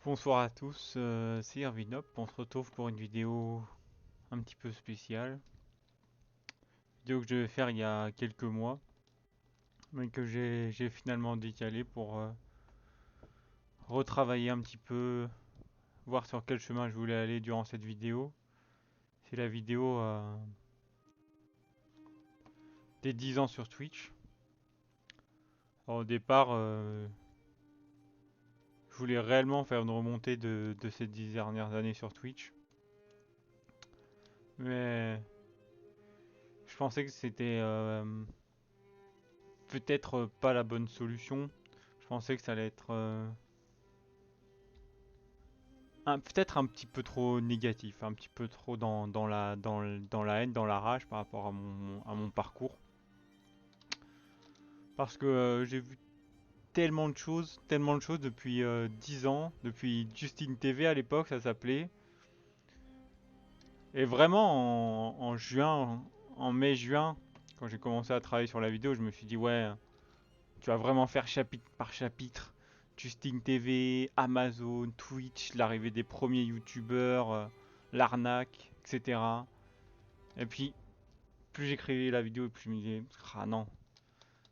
Bonsoir à tous, c'est Irvinop. On se retrouve pour une vidéo un petit peu spéciale. Vidéo que je devais faire il y a quelques mois, mais que j'ai finalement décalé pour retravailler un petit peu, voir sur quel chemin je voulais aller durant cette vidéo. C'est la vidéo des 10 ans sur Twitch. Alors, au départ, je voulais réellement faire une remontée de ces 10 dernières années sur Twitch, mais je pensais que c'était peut-être pas la bonne solution. Je pensais que ça allait être peut-être un petit peu trop négatif, un petit peu trop dans la haine, dans la rage par rapport à mon parcours. Parce que j'ai vu tellement de choses depuis 10 ans, depuis Justin TV à l'époque ça s'appelait. Et vraiment en juin, en mai-juin, quand j'ai commencé à travailler sur la vidéo, je me suis dit ouais, tu vas vraiment faire chapitre par chapitre. Justin TV, Amazon, Twitch, l'arrivée des premiers youtubeurs, l'arnaque, etc. Et puis, plus j'écrivais la vidéo, plus je me disais, ah non,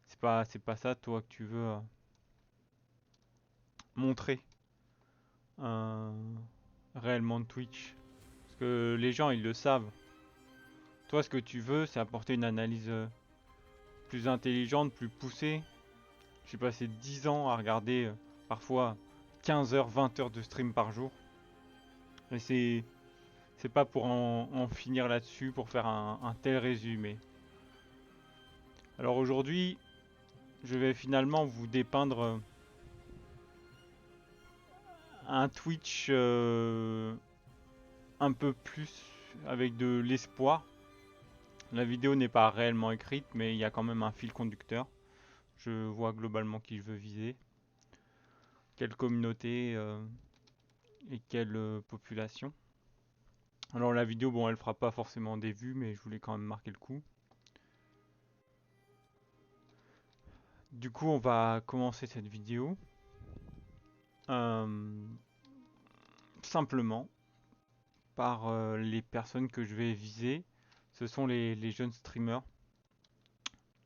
c'est pas ça, toi, que tu veux montrer euh, réellement de Twitch. Parce que les gens, ils le savent. Toi, ce que tu veux, c'est apporter une analyse plus intelligente, plus poussée. J'ai passé 10 ans à regarder parfois 15 heures, 20 heures de stream par jour. Et c'est pas pour en finir là-dessus, pour faire un tel résumé. Alors aujourd'hui, je vais finalement vous dépeindre un Twitch un peu plus avec de l'espoir. La vidéo n'est pas réellement écrite, mais il y a quand même un fil conducteur. Je vois globalement qui je veux viser, quelle communauté et quelle population. Alors la vidéo, bon, elle fera pas forcément des vues, mais je voulais quand même marquer le coup. Du coup, on va commencer cette vidéo euh, simplement par les personnes que je vais viser. Ce sont les jeunes streamers.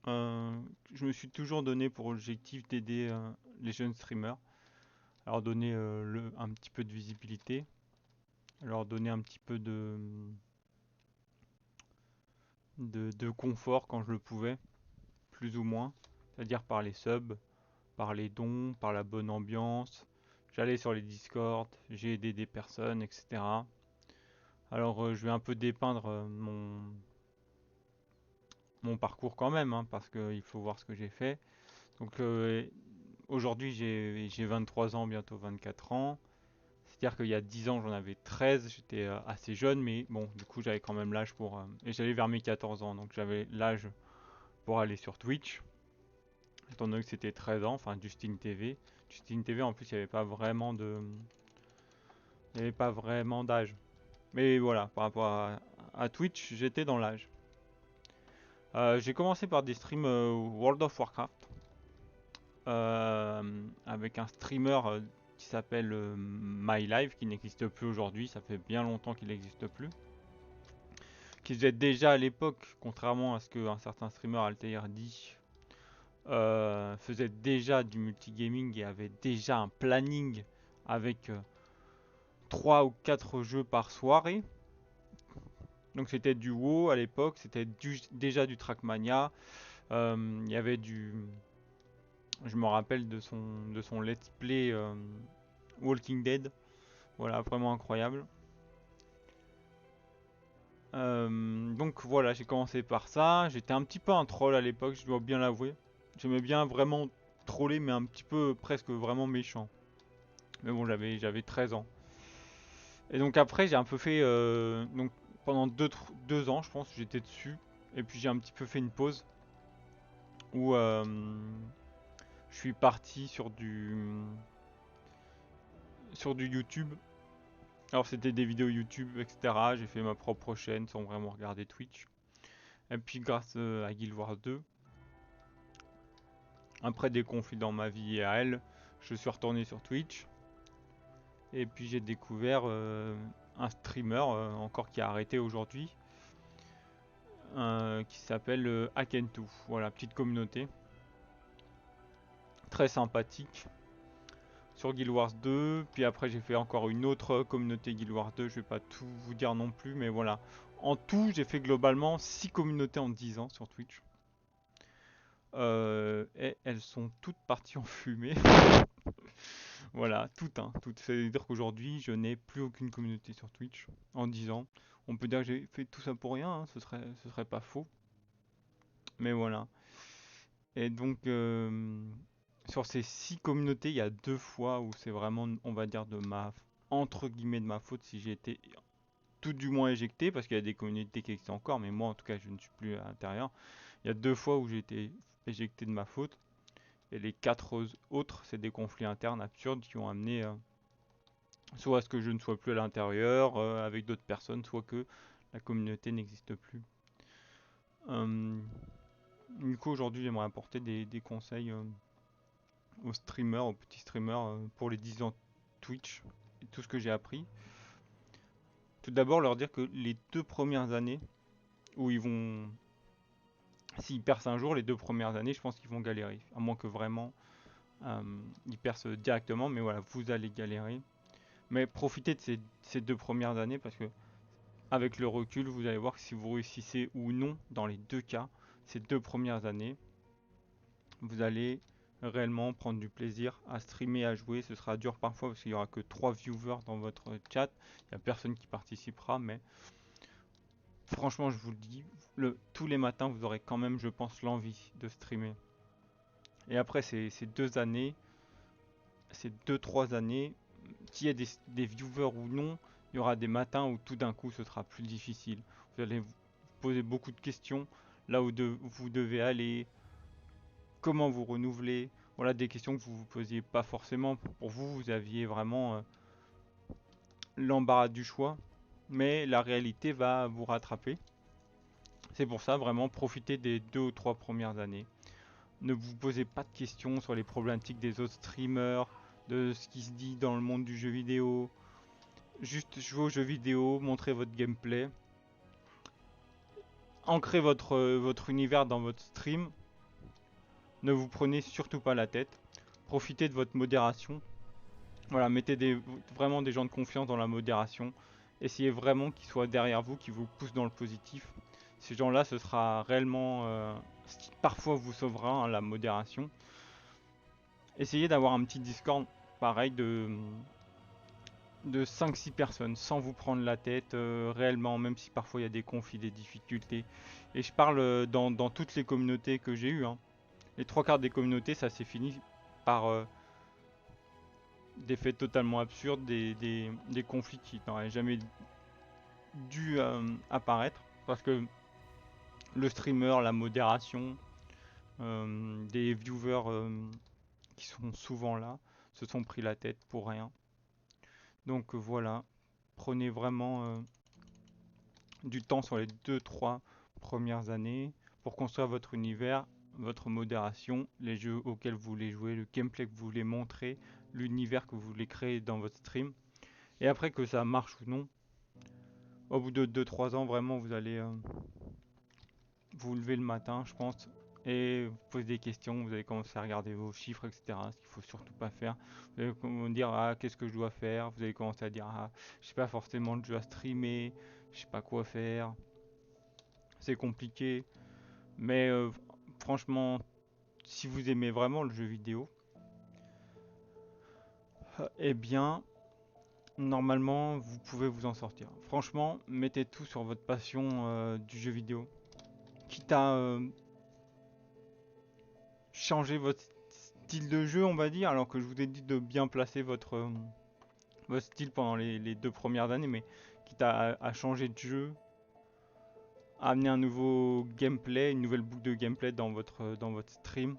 Euh, je me suis toujours donné pour objectif d'aider les jeunes streamers, à leur donner un petit peu de visibilité, à leur donner un petit peu de confort quand je le pouvais, plus ou moins, c'est-à-dire par les subs, par les dons, par la bonne ambiance. J'allais sur les Discord, j'ai aidé des personnes, etc. Alors je vais un peu dépeindre mon parcours quand même, hein, parce qu'il faut voir ce que j'ai fait. Donc aujourd'hui j'ai 23 ans, bientôt 24 ans. C'est-à-dire qu'il y a 10 ans j'en avais 13, j'étais assez jeune, mais bon, du coup j'avais quand même l'âge pour... et j'allais vers mes 14 ans, donc j'avais l'âge pour aller sur Twitch, étant donné que c'était 13 ans, enfin Justin TV. Justin TV en plus il n'y avait pas vraiment il n'y avait pas vraiment d'âge. Mais voilà, par rapport à Twitch, j'étais dans l'âge. J'ai commencé par des streams World of Warcraft avec un streamer qui s'appelle MyLive, qui n'existe plus aujourd'hui, ça fait bien longtemps qu'il n'existe plus. Qui faisait déjà à l'époque, contrairement à ce qu'un certain streamer Altair dit, faisait déjà du multigaming et avait déjà un planning avec 3 ou 4 jeux par soirée. Donc c'était du WoW à l'époque, c'était déjà du Trackmania, il y avait du... Je me rappelle de son let's play Walking Dead, voilà, vraiment incroyable. Donc voilà, j'ai commencé par ça, j'étais un petit peu un troll à l'époque, je dois bien l'avouer. J'aimais bien vraiment troller, mais un petit peu presque vraiment méchant. Mais bon, j'avais 13 ans. Et donc après, j'ai un peu fait... donc pendant 2 ans, je pense, j'étais dessus. Et puis j'ai un petit peu fait une pause où je suis parti sur du YouTube. Alors c'était des vidéos YouTube, etc. J'ai fait ma propre chaîne sans vraiment regarder Twitch. Et puis grâce à Guild Wars 2, après des conflits dans ma vie et à elle, je suis retourné sur Twitch. Et puis j'ai découvert un streamer encore qui a arrêté aujourd'hui, qui s'appelle Akentu. Voilà, petite communauté très sympathique sur Guild Wars 2. Puis après j'ai fait encore une autre communauté Guild Wars 2, je vais pas tout vous dire non plus, mais voilà. En tout, j'ai fait globalement 6 communautés en 10 ans sur Twitch. Et elles sont toutes parties en fumée. Voilà, toutes, hein, toutes. C'est-à-dire qu'aujourd'hui, je n'ai plus aucune communauté sur Twitch en 10 ans. On peut dire que j'ai fait tout ça pour rien, hein, ce serait pas faux. Mais voilà. Et donc, sur ces 6 communautés, il y a 2 fois où c'est vraiment, on va dire, entre guillemets, de ma faute si j'ai été tout du moins éjecté, parce qu'il y a des communautés qui existent encore, mais moi, en tout cas, je ne suis plus à l'intérieur. Il y a 2 fois où j'ai été éjecté de ma faute. Et les 4 autres, c'est des conflits internes absurdes qui ont amené soit à ce que je ne sois plus à l'intérieur avec d'autres personnes, soit que la communauté n'existe plus. Euh, du coup, aujourd'hui, j'aimerais apporter des conseils aux streamers, aux petits streamers pour les 10 ans Twitch et tout ce que j'ai appris. Tout d'abord, leur dire que les 2 premières années où ils vont, s'ils percent un jour, les 2 premières années, je pense qu'ils vont galérer, à moins que vraiment ils percent directement, mais voilà, vous allez galérer. Mais profitez de ces 2 premières années parce que avec le recul, vous allez voir que si vous réussissez ou non dans les 2 cas, ces 2 premières années, vous allez réellement prendre du plaisir à streamer, à jouer. Ce sera dur parfois parce qu'il n'y aura que 3 viewers dans votre chat. Il n'y a personne qui participera, mais franchement, je vous le dis, tous les matins, vous aurez quand même, je pense, l'envie de streamer. Et après ces 2 années, ces 2-3 années, qu'il y ait des viewers ou non, il y aura des matins où tout d'un coup ce sera plus difficile. Vous allez vous poser beaucoup de questions, là où vous devez aller, comment vous renouveler. Voilà des questions que vous vous posiez pas forcément. Pour vous, vous aviez vraiment l'embarras du choix, mais la réalité va vous rattraper. C'est pour ça, vraiment, profitez des 2 ou 3 premières années. Ne vous posez pas de questions sur les problématiques des autres streamers, de ce qui se dit dans le monde du jeu vidéo. Juste jouer aux jeux vidéo, montrer votre gameplay, ancrez votre univers dans votre stream. Ne vous prenez surtout pas la tête. Profitez de votre modération. Voilà, mettez vraiment des gens de confiance dans la modération. Essayez vraiment qu'ils soient derrière vous, qu'ils vous poussent dans le positif. Ces gens-là, ce sera réellement ce qui parfois vous sauvera, hein, la modération. Essayez d'avoir un petit Discord pareil de 5-6 personnes sans vous prendre la tête réellement, même si parfois il y a des conflits, des difficultés. Et je parle dans toutes les communautés que j'ai eues, hein. Les 3 quarts des communautés, ça s'est fini par des faits totalement absurdes, des conflits qui n'auraient jamais dû apparaître. Parce que le streamer, la modération, des viewers qui sont souvent là, se sont pris la tête pour rien. Donc voilà, prenez vraiment du temps sur les 2-3 premières années pour construire votre univers, votre modération, les jeux auxquels vous voulez jouer, le gameplay que vous voulez montrer, l'univers que vous voulez créer dans votre stream. Et après que ça marche ou non, au bout de 2-3 ans, vraiment, vous allez vous lever le matin, je pense, et vous poser des questions, vous allez commencer à regarder vos chiffres, etc. Ce qu'il faut surtout pas faire. Vous allez dire, ah, qu'est-ce que je dois faire? Vous allez commencer à dire, ah, je sais pas forcément de jeu à streamer, je sais pas quoi faire. C'est compliqué, mais franchement, si vous aimez vraiment le jeu vidéo, eh bien, normalement, vous pouvez vous en sortir. Franchement, mettez tout sur votre passion du jeu vidéo. Quitte à changer votre style de jeu, on va dire, alors que je vous ai dit de bien placer votre style pendant les 2 premières années, mais quitte à changer de jeu, à amener un nouveau gameplay, une nouvelle boucle de gameplay dans votre stream,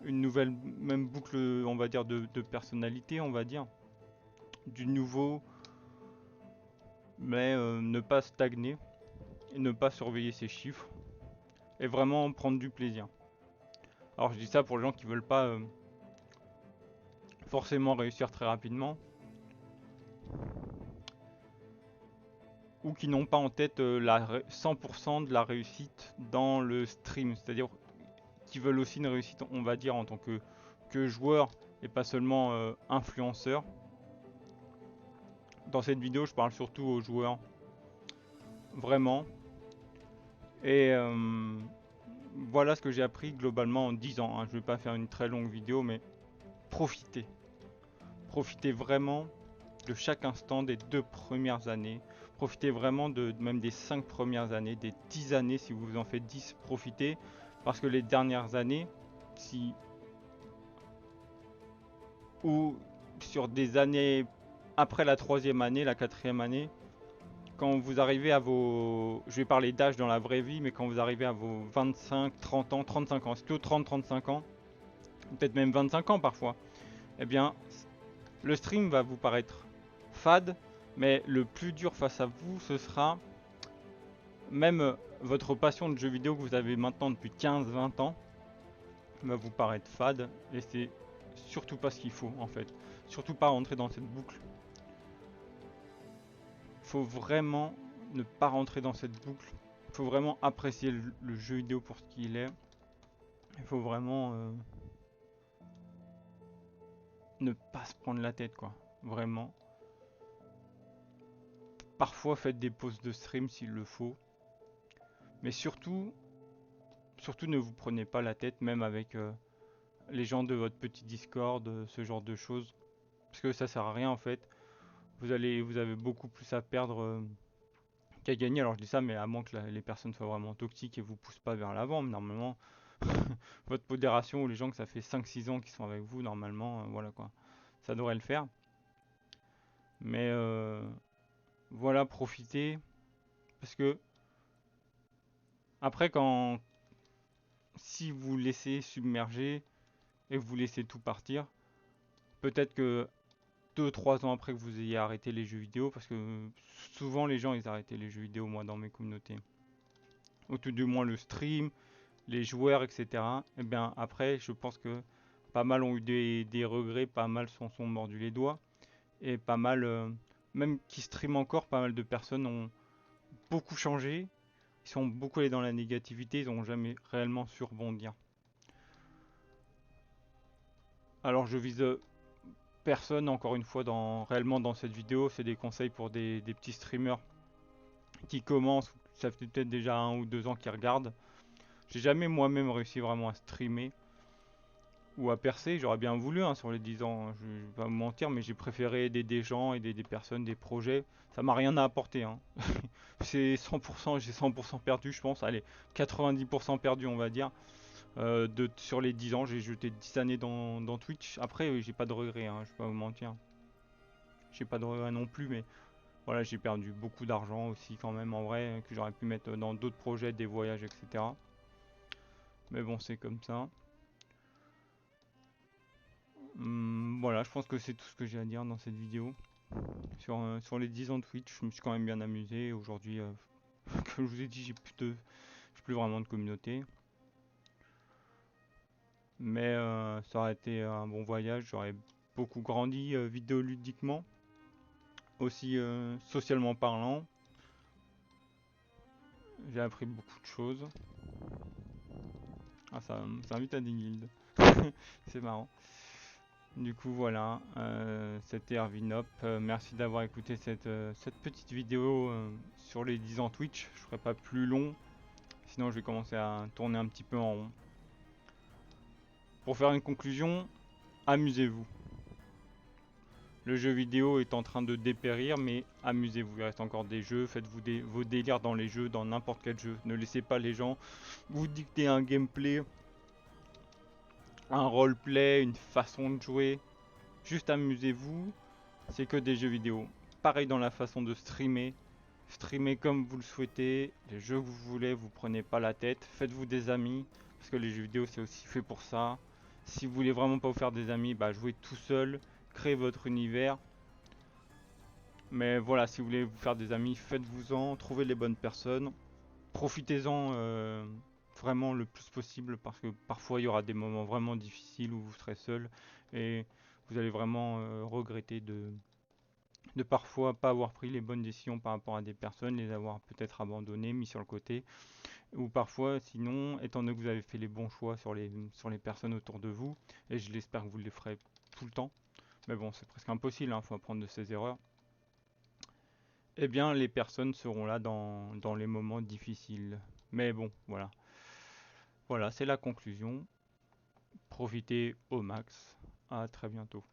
une nouvelle même boucle, on va dire, de personnalité, on va dire, du nouveau, mais ne pas stagner et ne pas surveiller ses chiffres et vraiment prendre du plaisir. Alors je dis ça pour les gens qui veulent pas forcément réussir très rapidement. ou qui n'ont pas en tête 100% de la réussite dans le stream, c'est-à-dire qui veulent aussi une réussite, on va dire, en tant que joueur et pas seulement influenceur. Dans cette vidéo, je parle surtout aux joueurs, vraiment. Et voilà ce que j'ai appris globalement en 10 ans. Je vais pas faire une très longue vidéo, mais profitez. Profitez vraiment de chaque instant des 2 premières années. Profitez vraiment même des 5 premières années, des 10 années si vous en faites 10, profitez. Parce que les dernières années, ou sur des années après la 3e année, la 4e année, quand vous arrivez à vos... Je vais parler d'âge dans la vraie vie, mais quand vous arrivez à vos 25, 30 ans, 35 ans, c'est plutôt 30, 35 ans, peut-être même 25 ans parfois, eh bien, le stream va vous paraître fade, mais le plus dur face à vous, ce sera même votre passion de jeu vidéo que vous avez maintenant depuis 15-20 ans, va vous paraître fade, et c'est surtout pas ce qu'il faut en fait. Surtout pas rentrer dans cette boucle. Faut vraiment ne pas rentrer dans cette boucle. Il faut vraiment apprécier le jeu vidéo pour ce qu'il est. Il faut vraiment ne pas se prendre la tête, quoi. Vraiment. Parfois, faites des pauses de stream s'il le faut. Mais surtout ne vous prenez pas la tête, même avec les gens de votre petit Discord, ce genre de choses. Parce que ça sert à rien, en fait. Vous avez beaucoup plus à perdre qu'à gagner. Alors je dis ça, mais à moins que les personnes soient vraiment toxiques et vous poussent pas vers l'avant. Mais normalement, votre modération ou les gens que ça fait 5-6 ans qui sont avec vous, normalement, voilà quoi. Ça devrait le faire. Mais voilà, profitez. Parce que après, si vous laissez submerger et que vous laissez tout partir, peut-être que 2-3 ans après que vous ayez arrêté les jeux vidéo, parce que souvent les gens ils arrêtaient les jeux vidéo, moi dans mes communautés, ou tout du moins le stream, les joueurs, etc. Et bien après, je pense que pas mal ont eu des regrets, pas mal s'en sont mordus les doigts, et pas mal, même qui streament encore, pas mal de personnes ont beaucoup changé, ils sont beaucoup allés dans la négativité, ils n'ont jamais réellement su rebondir. Alors je vise personne, encore une fois, réellement dans cette vidéo, c'est des conseils pour des petits streamers qui commencent, ça fait peut-être déjà 1 ou 2 ans qu'ils regardent. J'ai jamais moi-même réussi vraiment à streamer ou à percer, j'aurais bien voulu sur les 10 ans, je vais pas me mentir, mais j'ai préféré aider des gens, aider des personnes, des projets. Ça m'a rien apporté. C'est 100%, j'ai 100% perdu, je pense. Allez, 90% perdu, on va dire. Sur les 10 ans, j'ai jeté 10 années dans Twitch. Après, j'ai pas de regrets, je vais pas vous mentir. J'ai pas de regrets non plus, mais voilà, j'ai perdu beaucoup d'argent aussi quand même en vrai, que j'aurais pu mettre dans d'autres projets, des voyages, etc. Mais bon, c'est comme ça. Voilà, je pense que c'est tout ce que j'ai à dire dans cette vidéo. Sur les 10 ans de Twitch, je me suis quand même bien amusé. Aujourd'hui, comme je vous ai dit, j'ai plus vraiment de communauté. Mais ça aurait été un bon voyage, j'aurais beaucoup grandi vidéoludiquement, aussi socialement parlant. J'ai appris beaucoup de choses. Ah, ça invite à des guildes. C'est marrant. Du coup, voilà, c'était Ervinop. Merci d'avoir écouté cette petite vidéo sur les 10 ans Twitch. Je ferai pas plus long, sinon je vais commencer à tourner un petit peu en rond. Pour faire une conclusion, amusez-vous. Le jeu vidéo est en train de dépérir, mais amusez-vous. Il reste encore des jeux, faites-vous vos délires dans les jeux, dans n'importe quel jeu. Ne laissez pas les gens vous dicter un gameplay, un roleplay, une façon de jouer. Juste amusez-vous, c'est que des jeux vidéo. Pareil dans la façon de streamer. Streamez comme vous le souhaitez, les jeux que vous voulez, vous prenez pas la tête. Faites-vous des amis, parce que les jeux vidéo c'est aussi fait pour ça. Si vous voulez vraiment pas vous faire des amis, bah jouez tout seul, créez votre univers. Mais voilà, si vous voulez vous faire des amis, faites-vous-en, trouvez les bonnes personnes. Profitez-en vraiment le plus possible, parce que parfois il y aura des moments vraiment difficiles où vous serez seul et vous allez vraiment regretter de parfois pas avoir pris les bonnes décisions par rapport à des personnes, les avoir peut-être abandonnées, mis sur le côté, ou parfois sinon, étant donné que vous avez fait les bons choix sur les personnes autour de vous, et je l'espère que vous les ferez tout le temps, mais bon, c'est presque impossible, hein, faut apprendre de ses erreurs, eh bien les personnes seront là dans les moments difficiles. Mais bon, voilà. Voilà, c'est la conclusion. Profitez au max. À très bientôt.